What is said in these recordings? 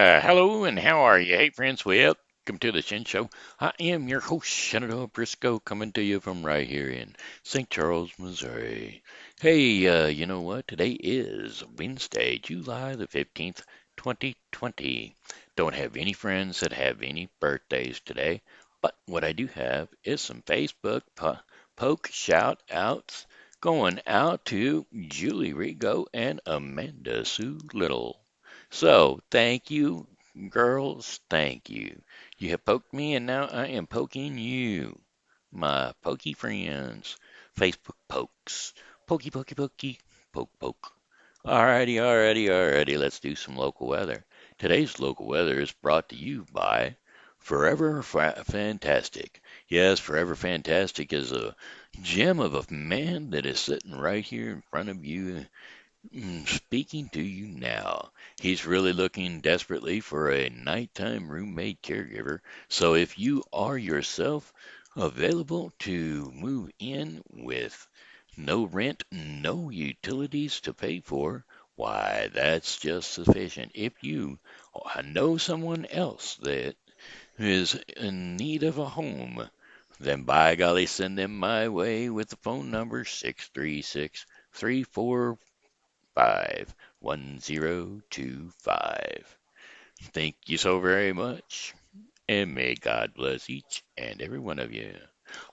Hello and how are you? Hey friends, welcome to the Shen Show. I am your host, Senator Briscoe, coming to you from right here in St. Charles, Missouri. Hey, you know what? Today is Wednesday, July the 15th, 2020. Don't have any friends that have any birthdays today, but what I do have is some Facebook poke shout outs going out to Julie Rigo and Amanda Sue Little. So, thank you, girls. Thank you. You have poked me, and now I am poking you, my pokey friends. Facebook pokes. Pokey, pokey, pokey. Poke, poke. Alrighty. Let's do some local weather. Today's local weather is brought to you by Fantastic. Yes, Forever Fantastic is a gem of a man that is sitting right here in front of you speaking to you now. He's really looking desperately for a nighttime roommate caregiver. So if you are yourself available to move in with no rent, no utilities to pay for, why, that's just sufficient. If you know someone else that is in need of a home, then by golly, send them my way with the phone number 636 345 1025. Thank you so very much, and may God bless each and every one of you.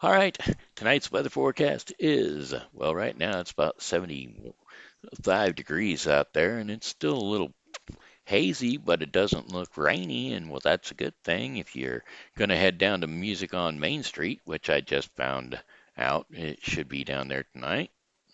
All right, tonight's weather forecast is, well, right now it's about 75 degrees out there, and it's still a little hazy, but it doesn't look rainy, and well, that's a good thing if you're going to head down to Music on Main Street, which I just found out it should be down there tonight.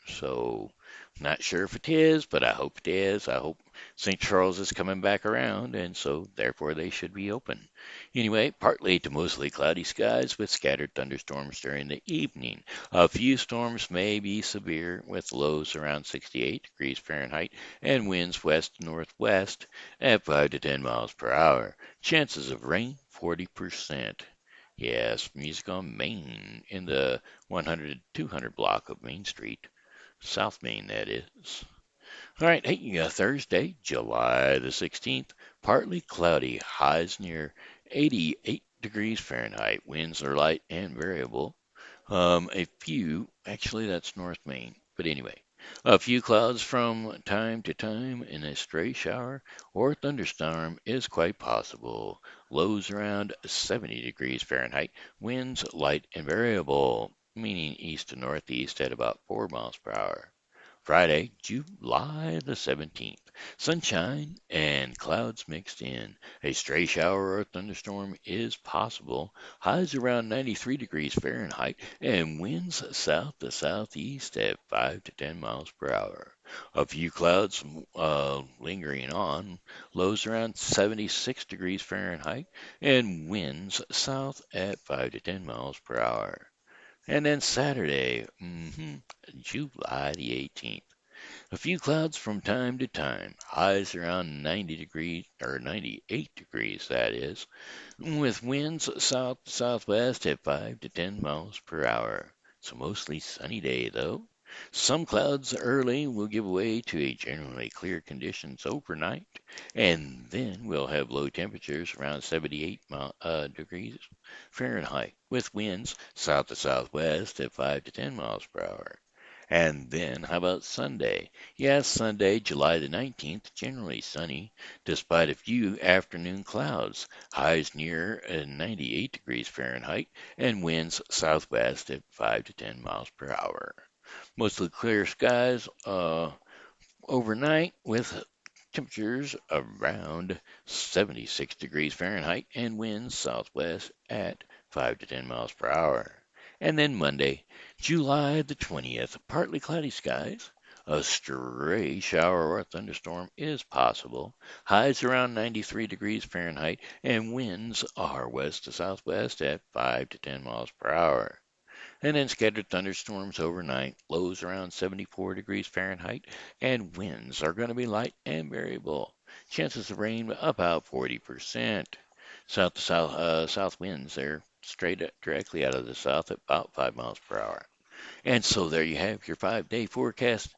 So, not sure if it is, but I hope it is. I hope St. Charles is coming back around, and so therefore they should be open. Anyway, partly to mostly cloudy skies with scattered thunderstorms during the evening. A few storms may be severe with lows around 68 degrees Fahrenheit and winds west northwest at 5 to 10 miles per hour. Chances of rain 40%. Yes, Music on Main in the 100 200 block of Main Street. South Main, that is. All right, hey, Thursday, July the 16th, partly cloudy, highs near 88 degrees Fahrenheit. Winds are light and variable. Actually, that's North Main, but anyway, a few clouds from time to time, and a stray shower or thunderstorm is quite possible. Lows around 70 degrees Fahrenheit. Winds light and variable, meaning east to northeast at about 4 miles per hour. Friday, July the 17th. Sunshine and clouds mixed in. A stray shower or thunderstorm is possible. Highs around 93 degrees Fahrenheit and winds south to southeast at 5 to 10 miles per hour. A few clouds lingering on. Lows around 76 degrees Fahrenheit and winds south at 5 to 10 miles per hour. And then Saturday, July the 18th. A few clouds from time to time. Highs around 90 degrees, or 98 degrees, that is, with winds south southwest at 5 to 10 miles per hour. It's a mostly sunny day, though. Some clouds early will give way to a generally clear conditions overnight, and then we'll have low temperatures around 78 degrees Fahrenheit, with winds south to southwest at 5 to 10 miles per hour. And then, how about Sunday? Yes, Sunday, July the 19th, generally sunny, despite a few afternoon clouds. Highs near 98 degrees Fahrenheit, and winds southwest at 5 to 10 miles per hour. Mostly clear skies overnight with temperatures around 76 degrees Fahrenheit and winds southwest at 5 to 10 miles per hour. And then Monday, July the 20th, partly cloudy skies. A stray shower or thunderstorm is possible. Highs around 93 degrees Fahrenheit and winds are west to southwest at 5 to 10 miles per hour. And then scattered thunderstorms overnight, lows around 74 degrees Fahrenheit, and winds are going to be light and variable. Chances of rain about 40%. South to south winds, they're directly out of the south at about 5 miles per hour. And so there you have your 5 day forecast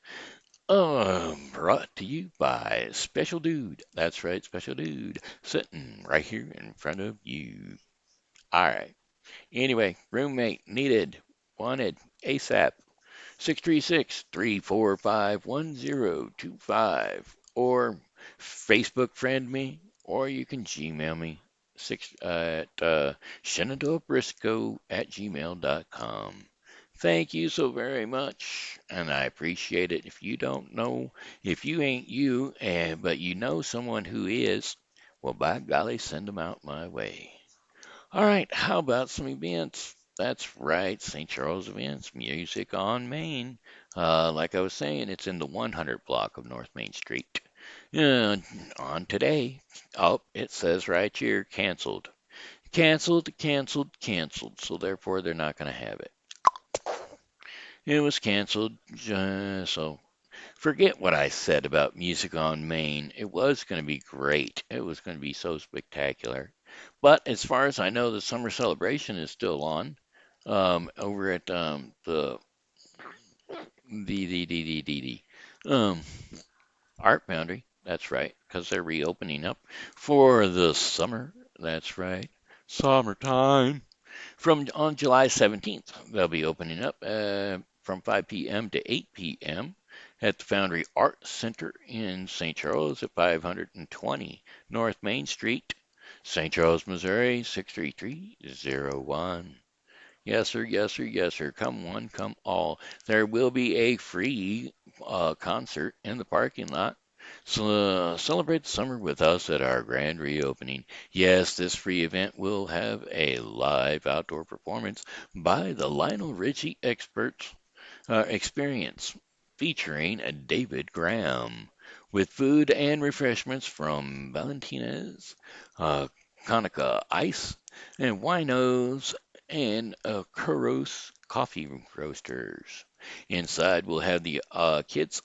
Brought to you by Special Dude. That's right, Special Dude, sitting right here in front of you. All right. Anyway, roommate needed, wanted, ASAP. 636-345-1025, or Facebook friend me, or you can Gmail me at shenandoahbriscoe@gmail.com. Thank you so very much, and I appreciate it. If you don't know, if you ain't you, but you know someone who is, well, by golly, send them out my way. All right, how about some events? That's right, St. Charles Events, Music on Main. Like I was saying, it's in the 100 block of North Main Street. Uh, on today, oh, it says right here, canceled. Canceled, canceled, canceled. So therefore, they're not going to have it. It was canceled. So forget what I said about Music on Main. It was going to be great. It was going to be so spectacular. But as far as I know, the summer celebration is still on over at the Art Foundry. That's right, because they're reopening up for the summer. That's right, summertime. From on July 17th, they'll be opening up from 5 p.m. to 8 p.m. at the Foundry Art Center in St. Charles at 520 North Main Street, St. Charles, Missouri 63301. Yes, sir, yes, sir, yes, sir. Come one, come all. There will be a free concert in the parking lot. So, celebrate the summer with us at our grand reopening. Yes, this free event will have a live outdoor performance by the Lionel Richie Experts Experience featuring David Graham with food and refreshments from Valentina's, uh, Konica Ice, and Winos and Kuros Coffee Roasters. Inside, we'll have the kids'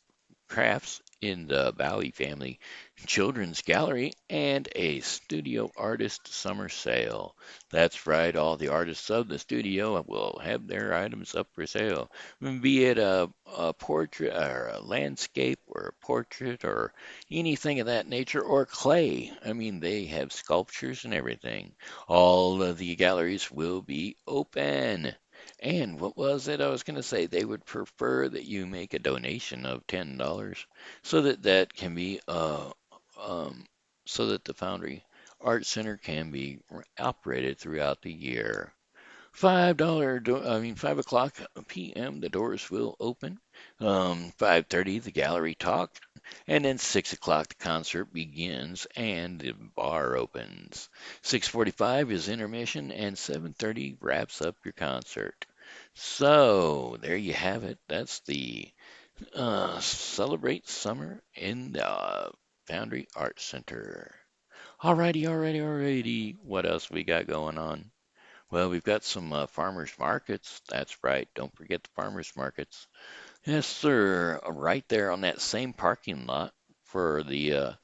crafts in the Bowie Family Children's Gallery and a studio artist summer sale. That's right, all the artists of the studio will have their items up for sale, be it a portrait or a landscape or a portrait or anything of that nature or clay. I mean, they have sculptures and everything. All of the galleries will be open. And what was it I was going to say? They would prefer that you make a donation of $10 so that that can be um, so that the Foundry Art Center can be operated throughout the year. I mean 5 o'clock p.m. the doors will open. 5:30 the gallery talk, and then 6 o'clock the concert begins and the bar opens. 6:45 is intermission, and 7:30 wraps up your concert. So there you have it. That's the Celebrate Summer in the Foundry Art Center. Alrighty, alrighty, alrighty. What else we got going on? Well, we've got some farmers markets. That's right. Don't forget the farmers markets. Yes, sir. Right there on that same parking lot for the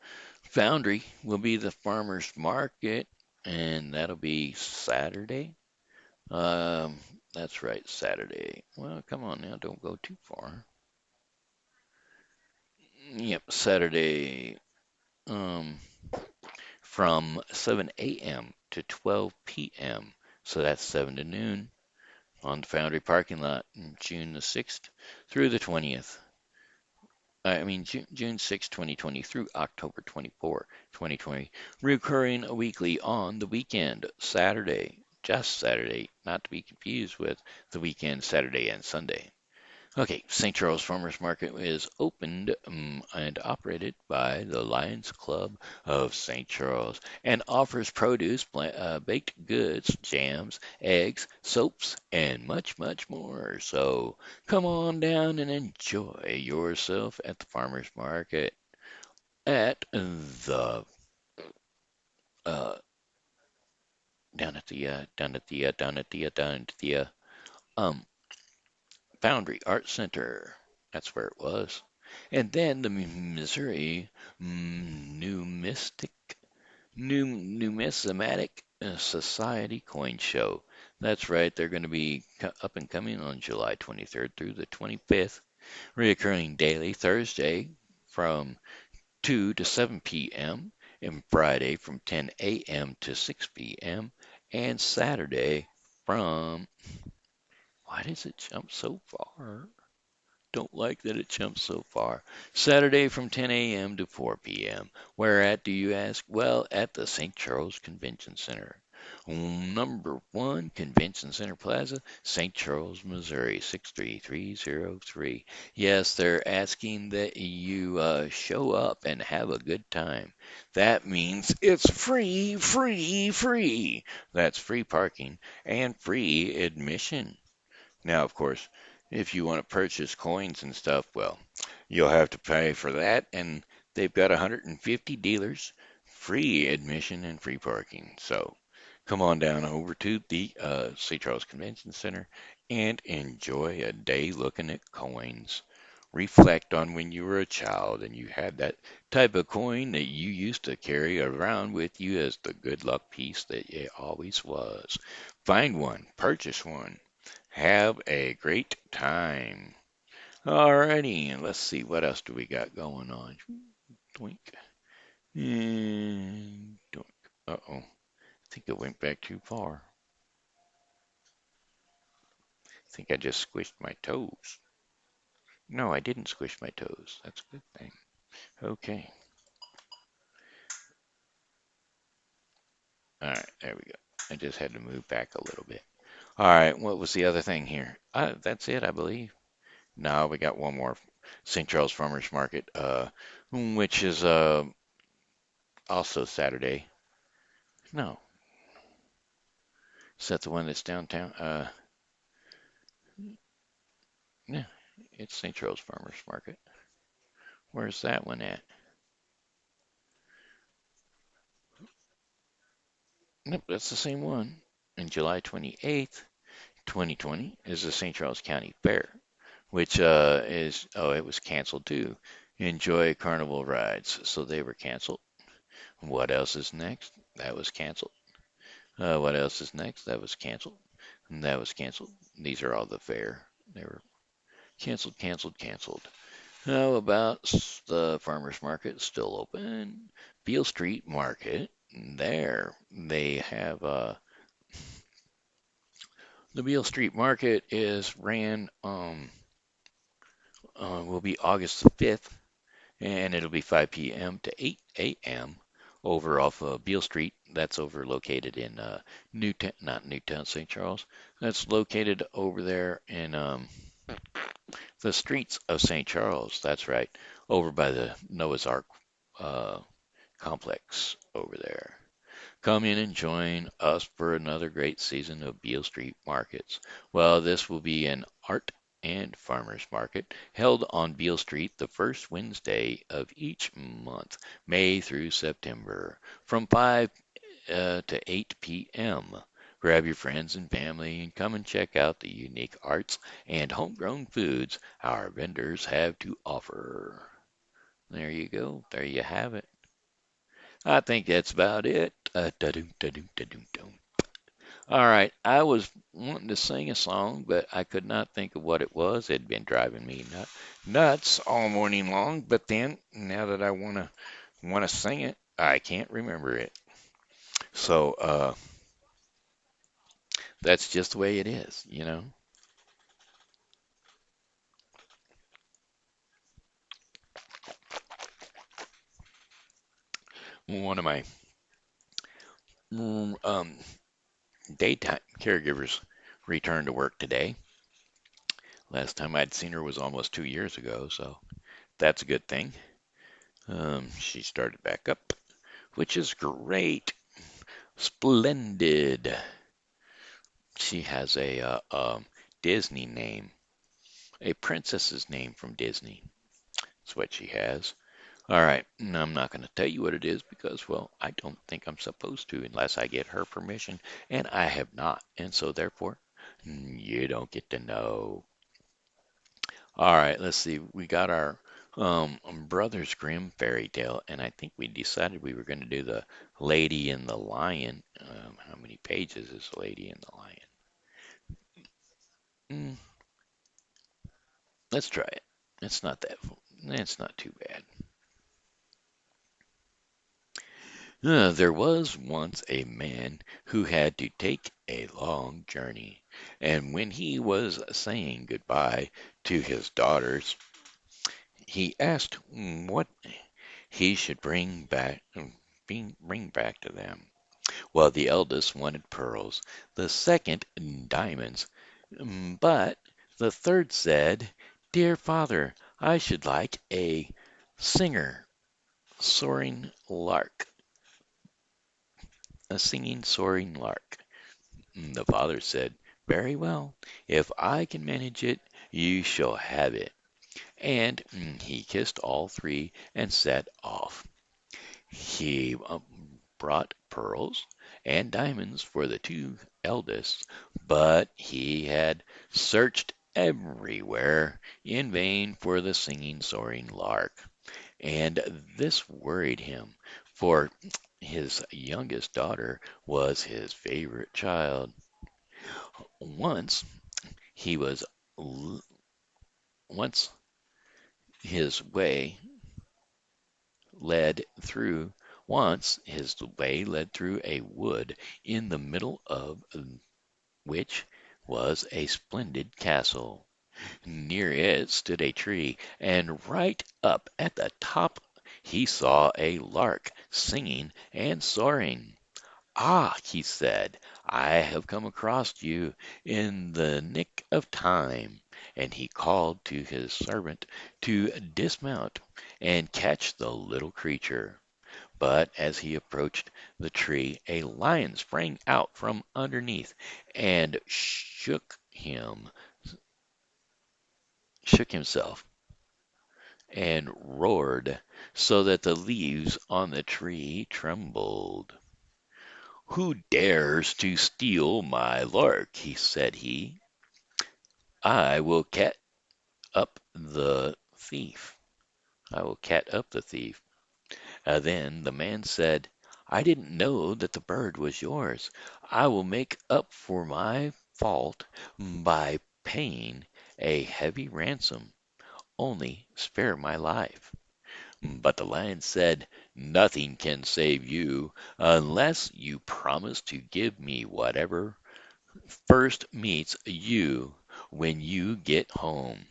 foundry will be the farmers market, and that'll be Saturday. Um, that's right, Saturday. Well, come on now, don't go too far. Yep, Saturday. Um, from 7 a.m. to 12 p.m. So that's 7 to noon on the Foundry parking lot, June the 6th through the 20th. I mean, June 6, 2020 through October 24, 2020. Recurring weekly on the weekend, Saturday, just Saturday, not to be confused with the weekend, Saturday and Sunday. Okay, St. Charles Farmers Market is opened and operated by the Lions Club of St. Charles and offers produce, baked goods, jams, eggs, soaps, and much, much more. So come on down and enjoy yourself at the farmers market at the uh, down at the um Foundry Art Center. That's where it was. And then the Missouri Numismatic Society Coin Show. That's right. They're going to be up and coming on July 23rd through the 25th. Reoccurring daily Thursday from 2 to 7 p.m., and Friday from 10 a.m. to 6 p.m., and Saturday from, why does it jump so far? Don't like that it jumps so far. Saturday from 10 a.m. to 4 p.m. Where at, do you ask? Well, at the St. Charles Convention Center. Number 1 Convention Center Plaza, St. Charles, Missouri, 63303. Yes, they're asking that you show up and have a good time. That means it's free, free, free. That's free parking and free admission. Now, of course, if you want to purchase coins and stuff, well, you'll have to pay for that, and they've got 150 dealers, free admission and free parking. So come on down over to the St. Charles Convention Center and enjoy a day looking at coins. Reflect on when you were a child and you had that type of coin that you used to carry around with you as the good luck piece that it always was. Find one, purchase one. Have a great time. Alrighty, and let's see what else do we got going on. Doink. And doink. Uh-oh. I think I went back too far. I think I just squished my toes. No, I didn't squish my toes. That's a good thing. Okay. Alright, there we go. I just had to move back a little bit. Alright, what was the other thing here? That's it, I believe. No, we got one more. St. Charles Farmers Market, which is also Saturday. No, is that the one that's downtown? Yeah, it's St. Charles Farmers Market. Where's that one at? Nope, that's the same one. And July 28th, 2020 is the St. Charles County Fair, which it was canceled too. Enjoy carnival rides. So they were canceled. What else is next? That was canceled. What else is next? That was canceled. And that was canceled. These are all the fair. They were canceled, canceled, canceled. How about the farmers market still open? Beale Street Market. There, they have the Beale Street Market is ran will be August the 5th, and it'll be 5 p.m. to 8 a.m. over off Beale Street. That's over located in Newtown, not Newtown, St. Charles. That's located over there in the streets of St. Charles. That's right, over by the Noah's Ark uh, complex over there. Come in and join us for another great season of Beale Street Markets. Well, this will be an art and farmers market held on Beale Street the first Wednesday of each month, May through September, from 5 to 8 p.m. Grab your friends and family and come and check out the unique arts and homegrown foods our vendors have to offer. There you go. There you have it. I think that's about it. All right, I was wanting to sing a song, but I could not think of what it was. It had been driving me nuts all morning long. But then, now that I wanna sing it, I can't remember it. So that's just the way it is, you know. One of my um, daytime caregivers returned to work today. Last time I'd seen her was almost 2 years ago, so that's a good thing. She started back up, which is great. Splendid. She has a Disney name, a princess's name from Disney. That's what she has. All right, and I'm not going to tell you what it is because, well, I don't think I'm supposed to unless I get her permission, and I have not, and so therefore, you don't get to know. All right, let's see. We got our Brothers Grimm fairy tale, and I think we decided we were going to do the Lady and the Lion. How many pages is Lady and the Lion? Mm, let's try it. It's not that. It's not too bad. There was once a man who had to take a long journey, and when he was saying goodbye to his daughters, he asked what he should bring back to them. Well, the eldest wanted pearls, the second diamonds, but the third said, "Dear father, I should like a singer, soaring lark, a singing soaring lark." The father said, "Very well, if I can manage it, you shall have it." And he kissed all three and set off. He brought pearls and diamonds for the two eldest, but he had searched everywhere in vain for the singing, soaring lark. And this worried him, for his youngest daughter was his favorite child. Once he was once his way led through his way led through a wood, in the middle of which was a splendid castle. Near it stood a tree, and right up at the top he saw a lark singing and soaring. "Ah," he said, "I have come across you in the nick of time." And he called to his servant to dismount and catch the little creature. But as he approached the tree, a lion sprang out from underneath and shook himself, and roared so that the leaves on the tree trembled. "Who dares to steal my lark?" said he. "I will cat up the thief. I will cat up the thief." Then the man said, "I didn't know that the bird was yours. I will make up for my fault by paying a heavy ransom. Only spare my life." But the lion said, "Nothing can save you unless you promise to give me whatever first meets you when you get home.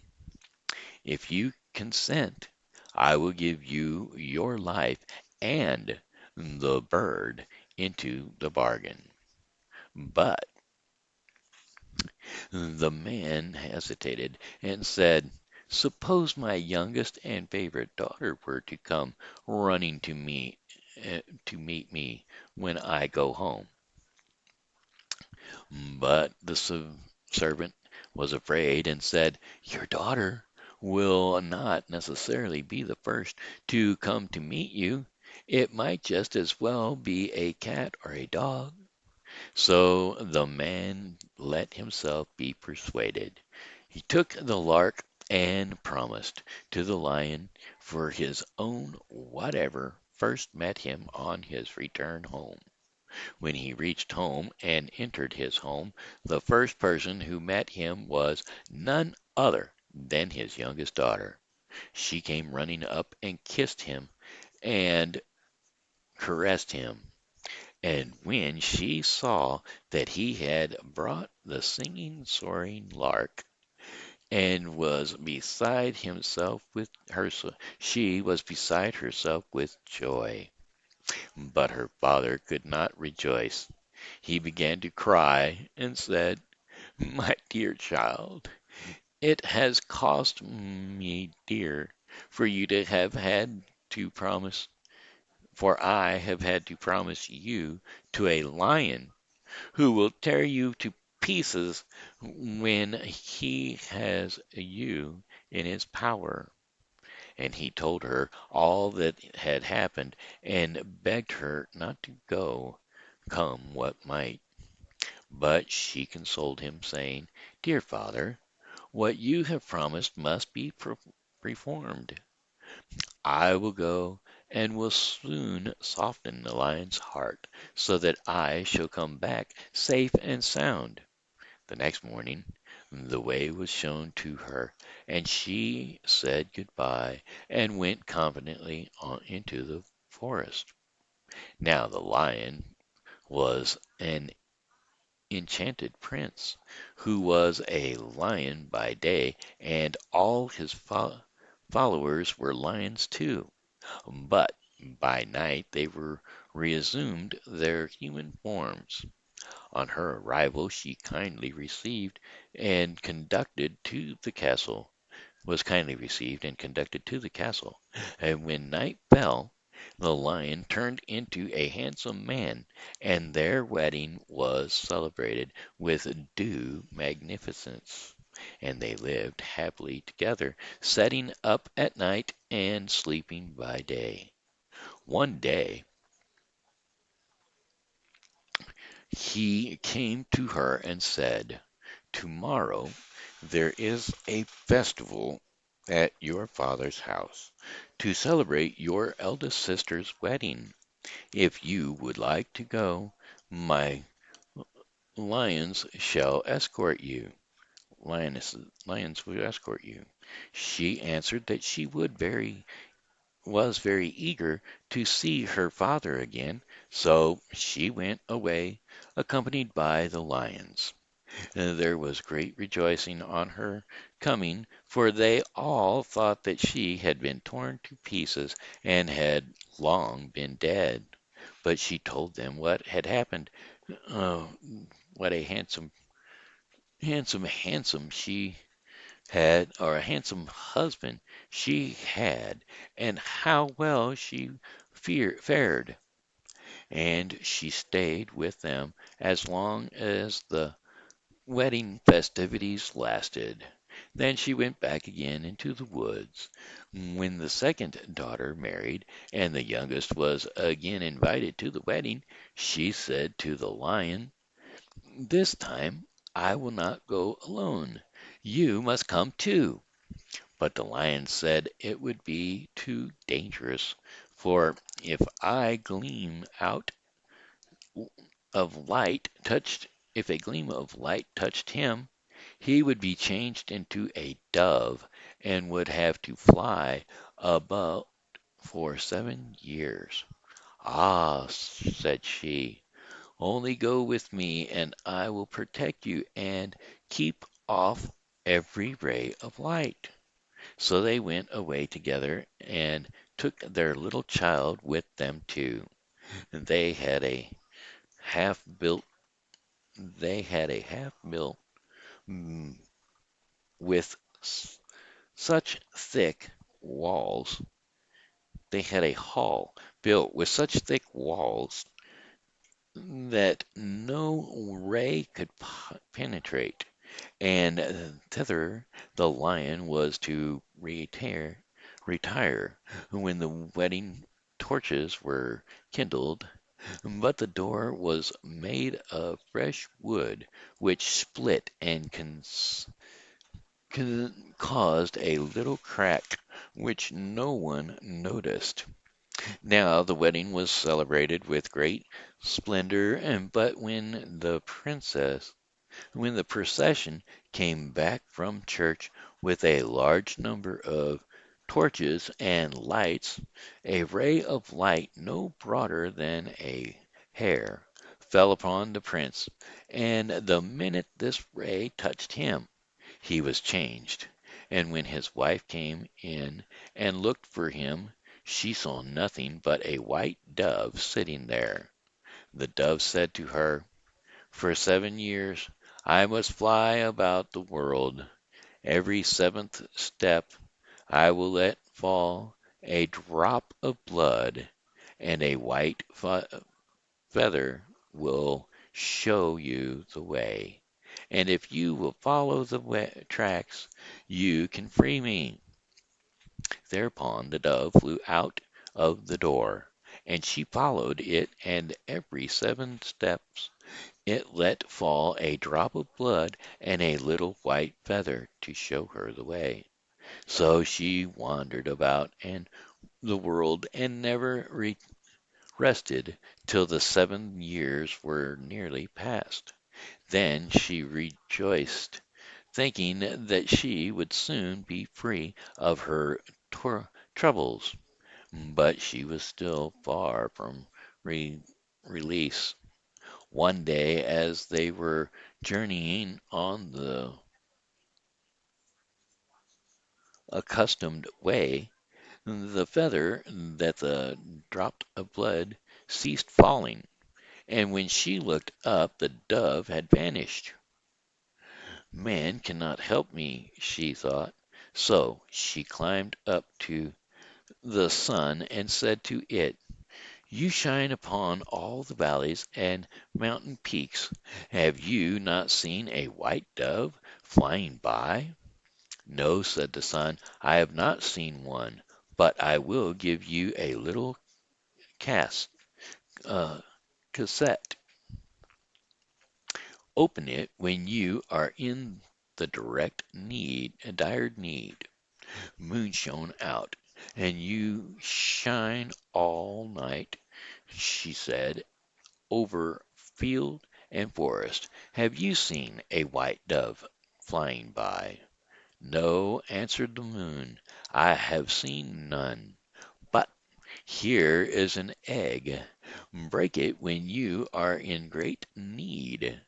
If you consent, I will give you your life and the bird into the bargain." But the man hesitated and said, "Suppose my youngest and favorite daughter were to come running to meet me when I go home?" But the servant was afraid and said, "Your daughter will not necessarily be the first to come to meet you. It might just as well be a cat or a dog." So the man let himself be persuaded. He took the lark and promised to the lion for his own whatever first met him on his return home. When he reached home and entered his home, the first person who met him was none other than his youngest daughter. She came running up and kissed him and caressed him. And when she saw that he had brought the singing, soaring lark, and was beside himself with her, she was beside herself with joy. But her father could not rejoice. He began to cry and said, "My dear child, it has cost me dear for you to have had to promise, for I have had to promise you to a lion who will tear you to pieces when he has you in his power." And he told her all that had happened, and begged her not to go, come what might. But she consoled him, saying, "Dear father, what you have promised must be performed. I will go, and will soon soften the lion's heart, so that I shall come back safe and sound." The next morning The way was shown to her, and she said goodbye and went confidently on into the forest. Now the lion was an enchanted prince, who was a lion by day, and all his followers were lions too. But by night they were reassumed their human forms. On her arrival she kindly received and conducted to the castle was kindly received and conducted to the castle. And when night fell, the lion turned into a handsome man, and their wedding was celebrated with due magnificence. And they lived happily together, setting up at night and sleeping by day. One day he came to her and said, "Tomorrow there is a festival at your father's house to celebrate your eldest sister's wedding. If you would like to go, my lions shall escort you. Lions will escort you." She answered that she was very eager to see her father again, so she went away, accompanied by the lions. There was great rejoicing on her coming, for they all thought that she had been torn to pieces and had long been dead. But she told them what had happened. Oh, what a handsome she had, or a handsome husband she had, and how well she fared. And she stayed with them as long as the wedding festivities lasted. Then she went back again into the woods. When the second daughter married, and the youngest was again invited to the wedding, she said to the lion, "This time I will not go alone. You must come too." But the lion said it would be too dangerous, for if I gleam out of light touched if a gleam of light touched him, he would be changed into a dove and would have to fly about for 7 years. "Ah," said she, "only go with me and I will protect you and keep off every ray of light." So they went away together and took their little child with them too. They had a half built they had a half built mm, with such thick walls. They had a hall built with such thick walls that no ray could penetrate, and thither the lion was to retire when the wedding torches were kindled. But the door was made of fresh wood, which split and caused a little crack, which no one noticed. Now the wedding was celebrated with great splendor, but when the procession came back from church with a large number of torches and lights, a ray of light no broader than a hair fell upon the prince, and the minute this ray touched him, he was changed. And when his wife came in and looked for him, she saw nothing but a white dove sitting there. The dove said to her, "For 7 years I must fly about the world. Every seventh step I will let fall a drop of blood, and a white feather will show you the way. And if you will follow the tracks, you can free me." Thereupon the dove flew out of the door, and she followed it, and every 7 steps it let fall a drop of blood and a little white feather to show her the way. So she wandered about the world and never rested till the 7 years were nearly past. Then she rejoiced thinking that she would soon be free of her troubles. But she was still far from re- release. One day, as they were journeying on the accustomed way, the feather that the drop of blood ceased falling, and when she looked up, the dove had vanished. Man cannot help me, she thought. So she climbed up to the sun and said to it, You shine upon all the valleys and mountain peaks. Have you not seen a white dove flying by? No, said the sun, I have not seen one, but I will give you a little cast, uh, cassette. Open it when you are in the dire need. Moon shone out, and you shine all night, she said, over field and forest. Have you seen a white dove flying by? No, answered the moon, I have seen none. But here is an egg. Break it when you are in great need.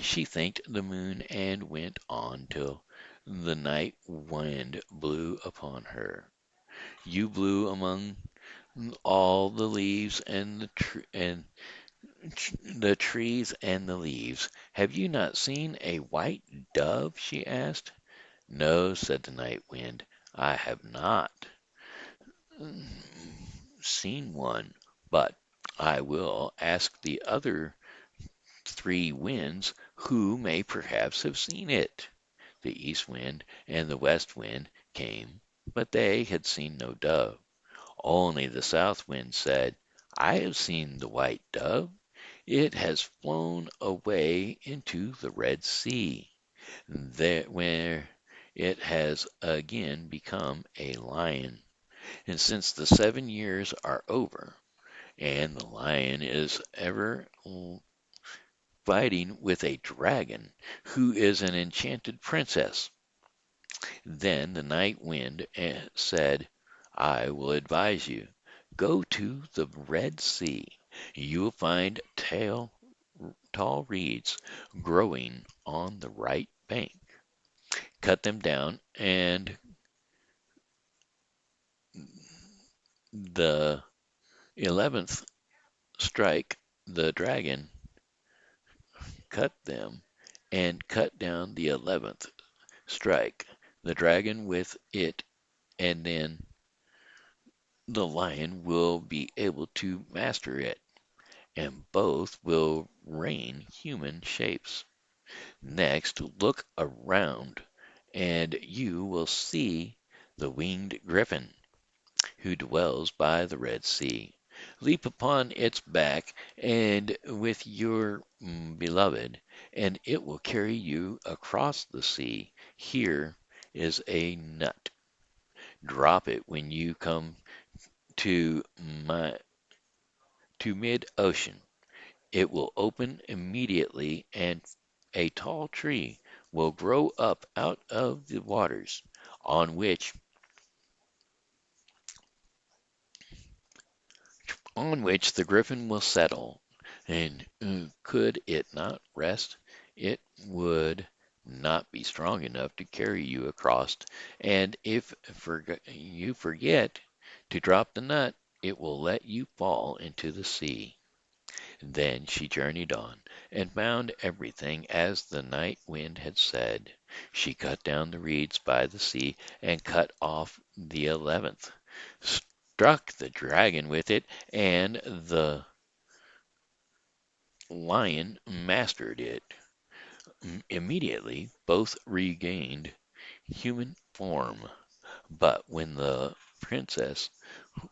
She thanked the moon and went on till the night wind blew upon her. You blew among all the leaves and the trees and the leaves. Have you not seen a white dove? She asked. No, said the night wind, I have not seen one, but I will ask the other three winds who may perhaps have seen it. The east wind and the west wind came, but they had seen no dove. Only the south wind said, I have seen the white dove. It has flown away into the Red Sea, there where it has again become a lion. And since the 7 years are over, and the lion is ever fighting with a dragon who is an enchanted princess, then the night wind said, I will advise you. Go to the Red Sea. You will find tall reeds growing on the right bank. Cut them down, and the 11th strike the dragon, cut them, and cut down the 11th strike the dragon with it, and then the lion will be able to master it, and both will reign human shapes. Next, look around, and you will see the winged griffin, who dwells by the Red Sea. Leap upon its back and with your beloved, and it will carry you across the sea. Here is a nut. Drop it when you come to my to mid-ocean. It will open immediately, and a tall tree will grow up out of the waters, on which the griffin will settle. And could it not rest, it would not be strong enough to carry you across. And if you forget to drop the nut, it will let you fall into the sea. Then she journeyed on, and found everything as the night wind had said. She cut down the reeds by the sea, and cut off the 11th, struck the dragon with it, and the lion mastered it. Immediately both regained human form. But when the princess,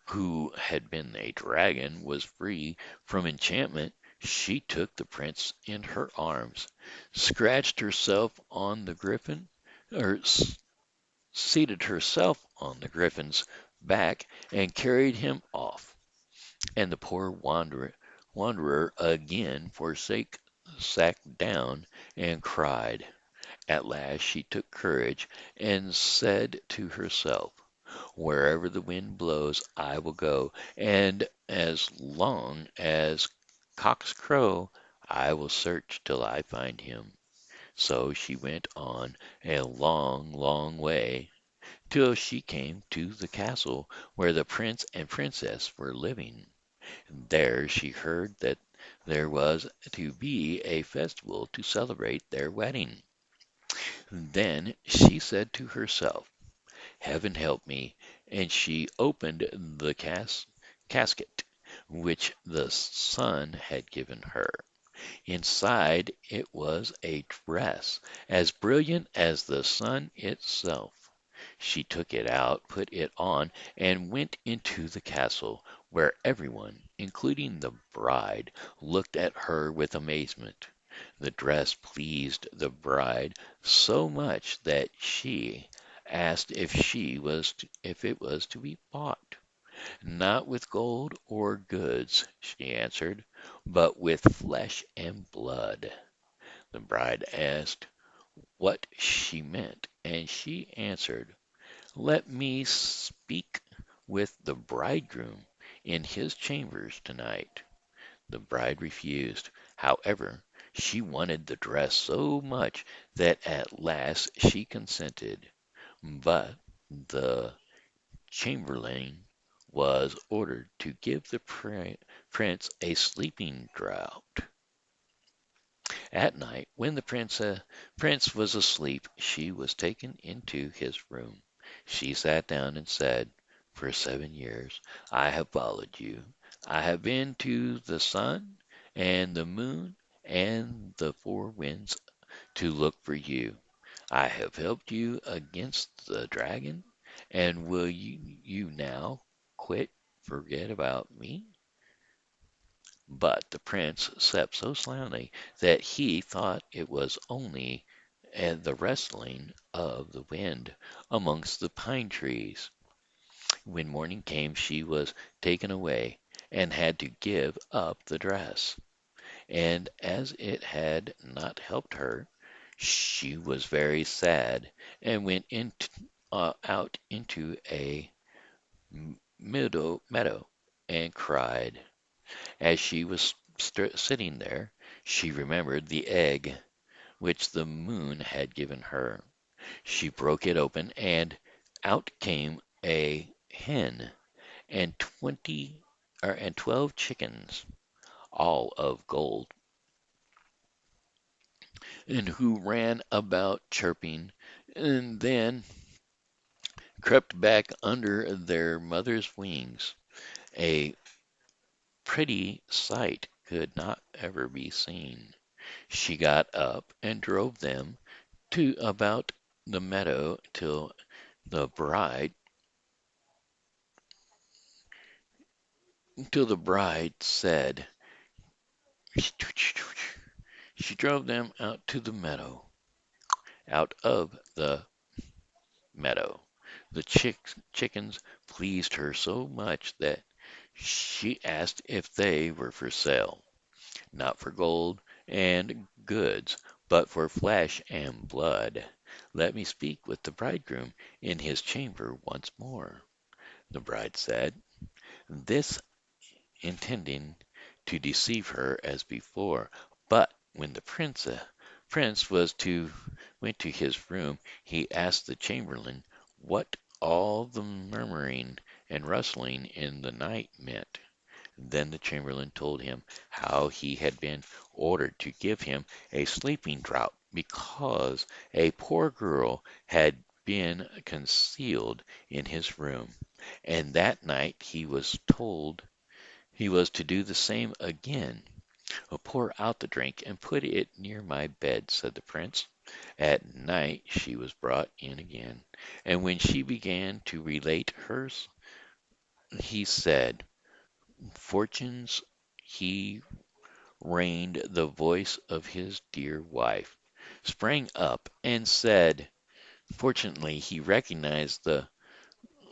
who had been a dragon, was free from enchantment, she took the prince in her arms, scratched herself on the griffin, or seated herself on the griffin's back, and carried him off. And the poor wanderer again sat down and cried. At last she took courage and said to herself, "Wherever the wind blows, I will go, and as long as cocks crow, I will search till I find him." So she went on a long, long way till she came to the castle where the prince and princess were living. There she heard that there was to be a festival to celebrate their wedding. Then she said to herself, "Heaven help me!" And she opened the casket which the sun had given her. Inside it was a dress as brilliant as the sun itself. She took it out, put it on, and went into the castle, where everyone, including the bride, looked at her with amazement. The dress pleased the bride so much that she asked if it was to be bought. "Not with gold or goods," she answered, "but with flesh and blood." The bride asked what she meant, and she answered, "Let me speak with the bridegroom in his chambers tonight." The bride refused. However, she wanted the dress so much that at last she consented. But the chamberlain was ordered to give the prince a sleeping draught. At night, when the prince was asleep, she was taken into his room. She sat down and said, "For 7 years I have followed you. I have been to the sun and the moon and the four winds to look for you. I have helped you against the dragon, and will you now forget about me?" But the prince slept so soundly that he thought it was only the rustling of the wind amongst the pine trees. When morning came she was taken away, and had to give up the dress. And as it had not helped her, she was very sad, and went out into a meadow and cried. As she was sitting there, she remembered the egg which the moon had given her. She broke it open, and out came a hen and 12 chickens, all of gold, and who ran about chirping, and then crept back under their mother's wings. A pretty sight could not ever be seen. She got up and drove them to about the meadow the bride till the bride said, she drove them out to the meadow, out of the meadow. The chickens pleased her so much that she asked if they were for sale, not for gold and goods, but for flesh and blood. "Let me speak with the bridegroom in his chamber once more," the bride said. This intending to deceive her as before. But when the prince went to his room, he asked the chamberlain what all the murmuring and rustling in the night meant. Then the chamberlain told him how he had been ordered to give him a sleeping draught because a poor girl had been concealed in his room, and that night he was told he was to do the same again. "Pour out the drink and put it near my bed," said the prince. At night she was brought in again, and when she began to relate hers, he said, "Fortunes he reigned the voice of his dear wife, sprang up and said." Fortunately he recognized the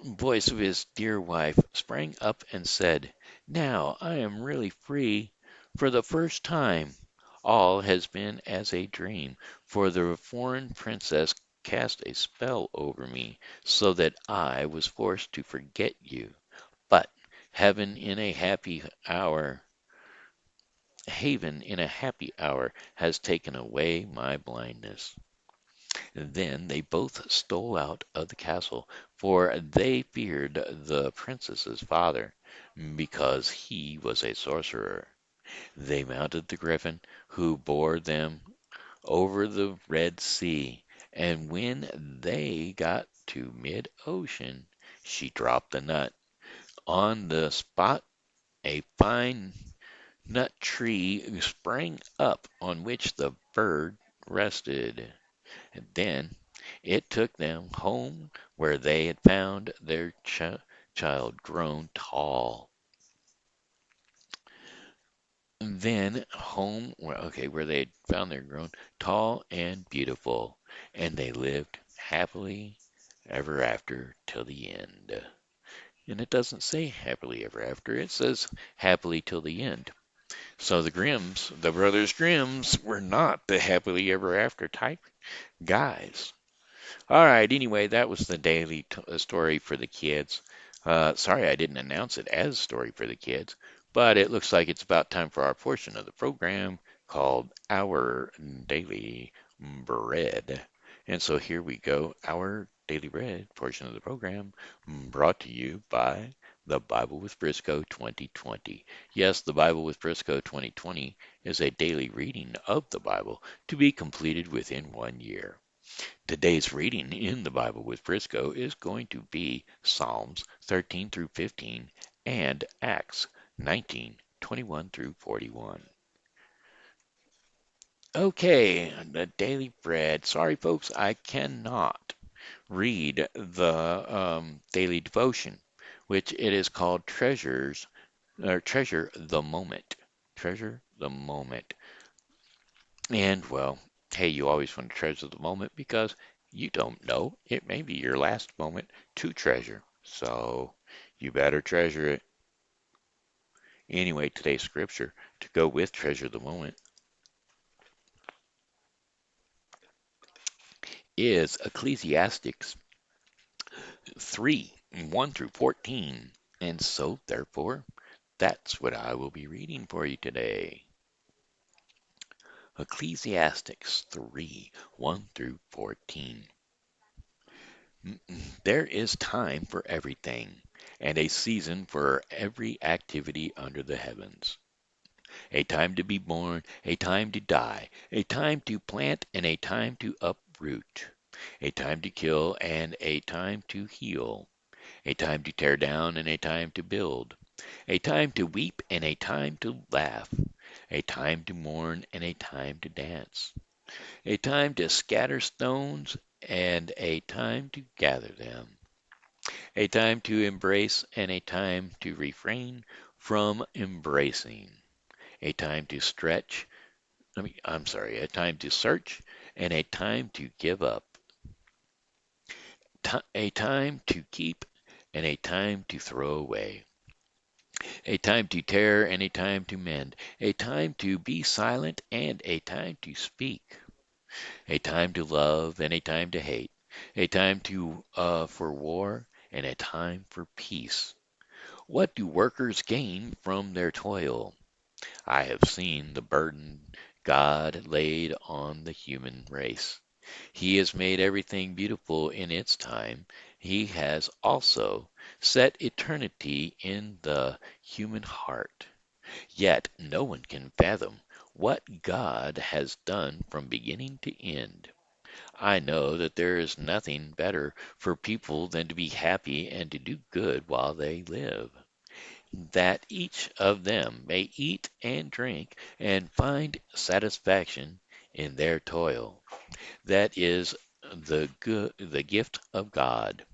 voice of his dear wife, sprang up and said, "Now I am really free for the first time. All has been as a dream, for the foreign princess cast a spell over me, so that I was forced to forget you. But heaven in a happy hour, Haven in a happy hour has taken away my blindness. Then they both stole out of the castle, for they feared the princess's father, because he was a sorcerer. They mounted the griffin, who bore them over the Red Sea, and when they got to mid-ocean, she dropped the nut. On the spot a fine nut tree sprang up on which the bird rested. And then it took them home where they had found their child grown tall. Then home, where they had found their grown tall and beautiful, and they lived happily ever after till the end. And it doesn't say happily ever after, it says happily till the end. So the brothers Grimms, were not the happily ever after type guys. All right, anyway, that was the daily story for the kids. Sorry I didn't announce it as story for the kids, but it looks like it's about time for our portion of the program called Our Daily Bread. And so here we go, Our Daily Bread portion of the program, brought to you by the Bible with Briscoe 2020. Yes, the Bible with Briscoe 2020 is a daily reading of the Bible to be completed within 1 year. Today's reading in the Bible with Briscoe is going to be Psalms 13 through 15 and Acts 19:21 through 41. Okay, the daily bread. Sorry, folks, I cannot read the daily devotion, which it is called Treasure the Moment. Treasure the Moment. And, well, hey, you always want to treasure the moment because you don't know. It may be your last moment to treasure. So you better treasure it. Anyway, today's scripture to go with treasure the moment is Ecclesiastes 3 1 through 14. And so, therefore, that's what I will be reading for you today. Ecclesiastes 3 1 through 14. There is time for everything, and a season for every activity under the heavens. A time to be born, a time to die, a time to plant and a time to uproot, a time to kill and a time to heal, a time to tear down and a time to build, a time to weep and a time to laugh, a time to mourn and a time to dance, a time to scatter stones and a time to gather them, a time to embrace and a time to refrain from embracing, a time to stretch, a time to search and a time to give up, a time to keep and a time to throw away, a time to tear and a time to mend, a time to be silent and a time to speak, a time to love and a time to hate, a time for war and a time for peace. What do workers gain from their toil? I have seen the burden God laid on the human race. He has made everything beautiful in its time. He has also set eternity in the human heart. Yet no one can fathom what God has done from beginning to end. I know that there is nothing better for people than to be happy and to do good while they live, that each of them may eat and drink and find satisfaction in their toil. That is the gift of God.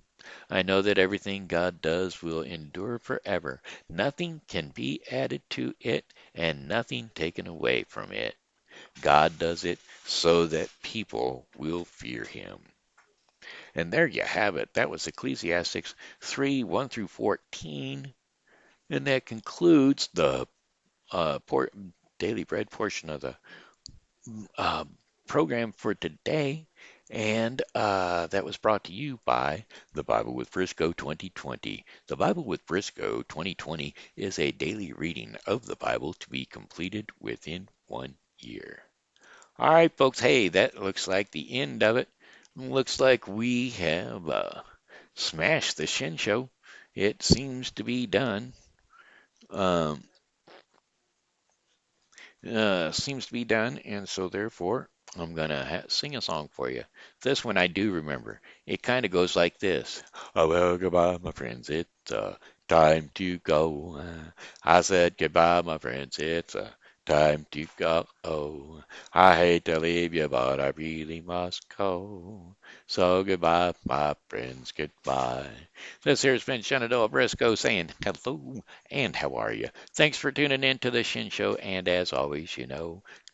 I know that everything God does will endure forever. Nothing can be added to it and nothing taken away from it. God does it so that people will fear him. And there you have it. That was Ecclesiastes 3 1 through 14. And that concludes the daily bread portion of the uh, program for today, and that was brought to you by the Bible with Frisco 2020. The Bible with Frisco 2020 is a daily reading of the Bible to be completed within 1 year. All right, folks. Hey, that looks like the end of it. Looks like we have smashed the Shen Show. It seems to be done. Um, seems to be done, and so therefore I'm gonna sing a song for you. This one I do remember. It kind of goes like this. Oh, well, goodbye, my friends. It's time to go. I said goodbye, my friends. It's time to go. Oh, I hate to leave you, but I really must go. So goodbye, my friends. Goodbye. This here's been Shenandoah Briscoe saying hello and how are you? Thanks for tuning in to the Shin Show. And as always,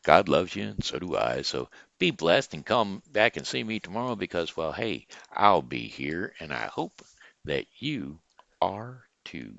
God loves you and so do I. So be blessed and come back and see me tomorrow because, well, hey, I'll be here and I hope that you are too.